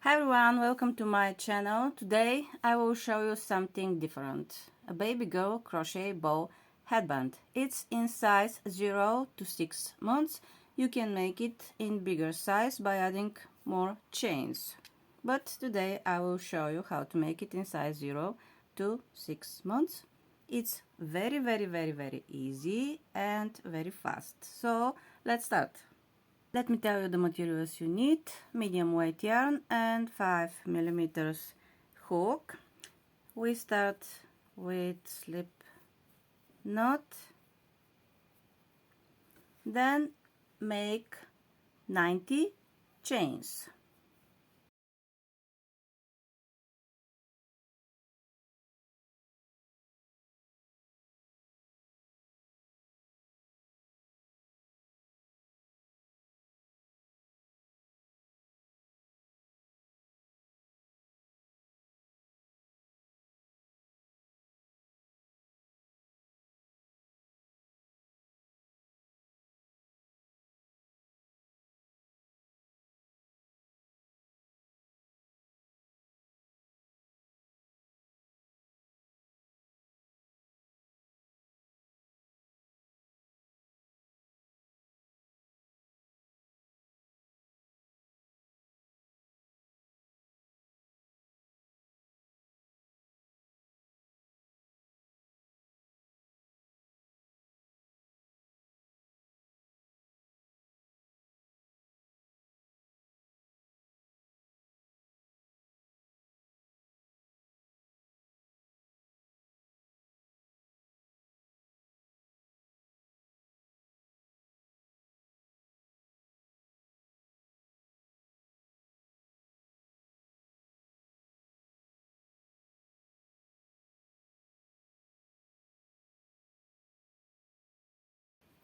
Hi everyone, welcome to my channel. Today I will show you something different. A baby girl crochet bow headband. It's in size 0 to 6 months. You can make it in bigger size by adding more chains. But today I will show you how to make it in size 0 to 6 months. It's very easy and very fast. So let's start. Let me tell you the materials you need: medium weight yarn and 5mm hook. We start with slip knot, then make 90 chains.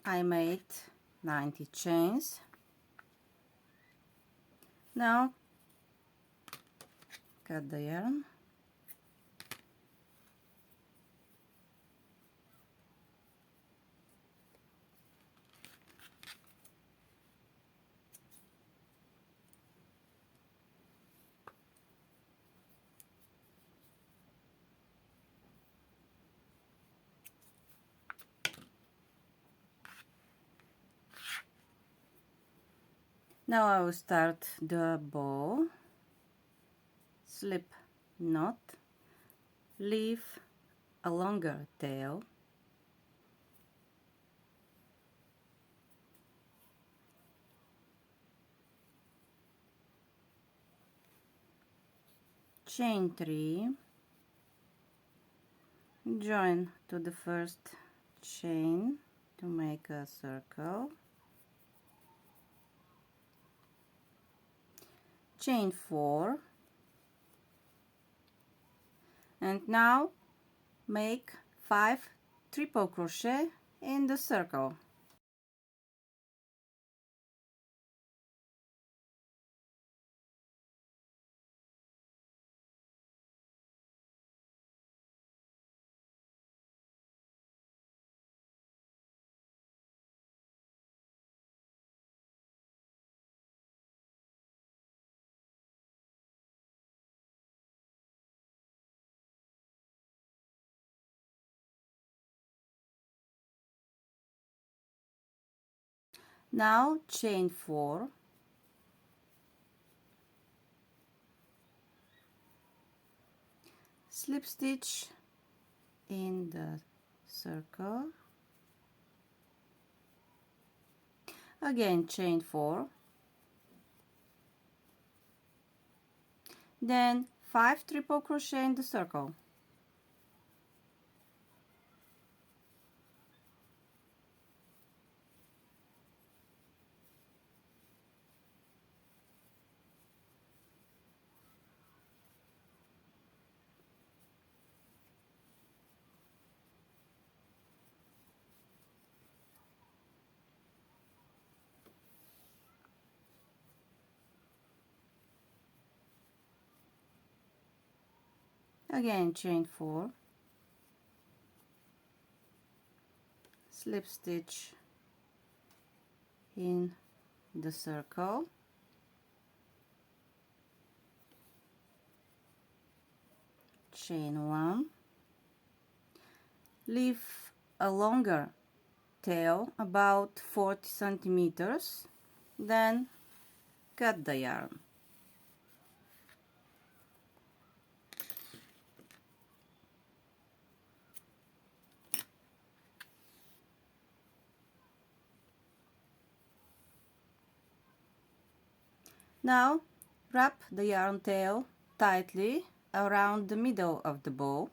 I made 90 chains. Now cut the yarn. Now I will start the bow. Slip knot, leave a longer tail, chain 3, join to the first chain to make a circle, chain 4, and now make 5 triple crochet in the circle. Now chain 4, slip stitch in the circle, again chain 4, then 5 triple crochet in the circle. Again chain 4, slip stitch in the circle, chain 1, leave a longer tail about 40 centimeters, then cut the yarn. Now wrap the yarn tail tightly around the middle of the bow.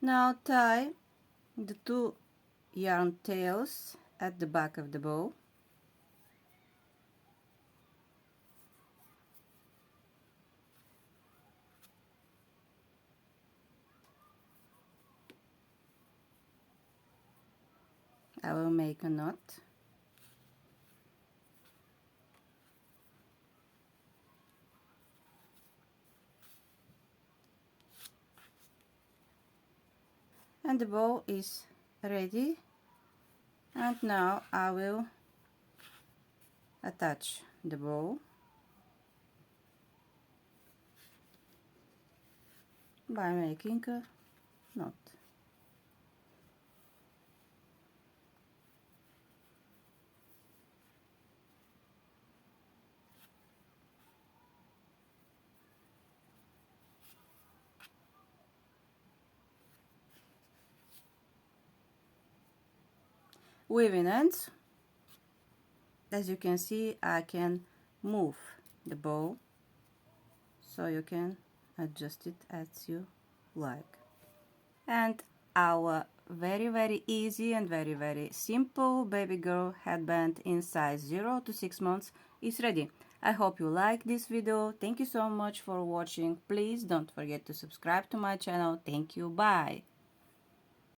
Now tie the two yarn tails at the back of the bow. I will make a knot. And the bow is ready, and now I will attach the bow by making a knot. Weaving ends. As you can see, I can move the bow, so you can adjust it as you like. And our very easy and very simple baby girl headband in size 0 to 6 months is ready. I hope you like this video. Thank you so much for watching. Please don't forget to subscribe to my channel. Thank you. Bye.